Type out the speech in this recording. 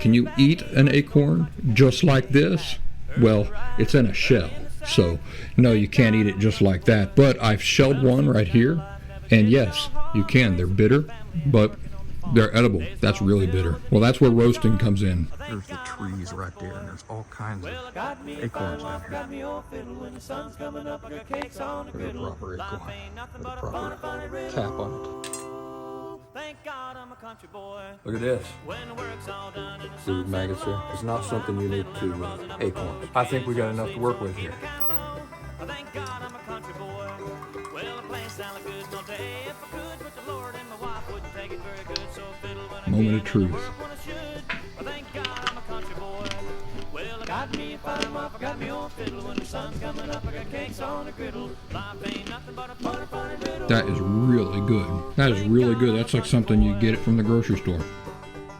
Can you eat an acorn just like this? Well, it's in a shell, so no, you can't eat it just like that. But I've shelled one right here, and yes, you can. They're bitter, but they're edible. That's really bitter. Well, that's where roasting comes in. There's the trees right there, and there's all kinds of acorns down here. There's a proper acorn with a proper cap on it. Look at this. See the maggots here? It's not something unique to acorns. I think we got enough to work with here. Moment of truth. That is really good. That is really good. That's like something you get it from the grocery store.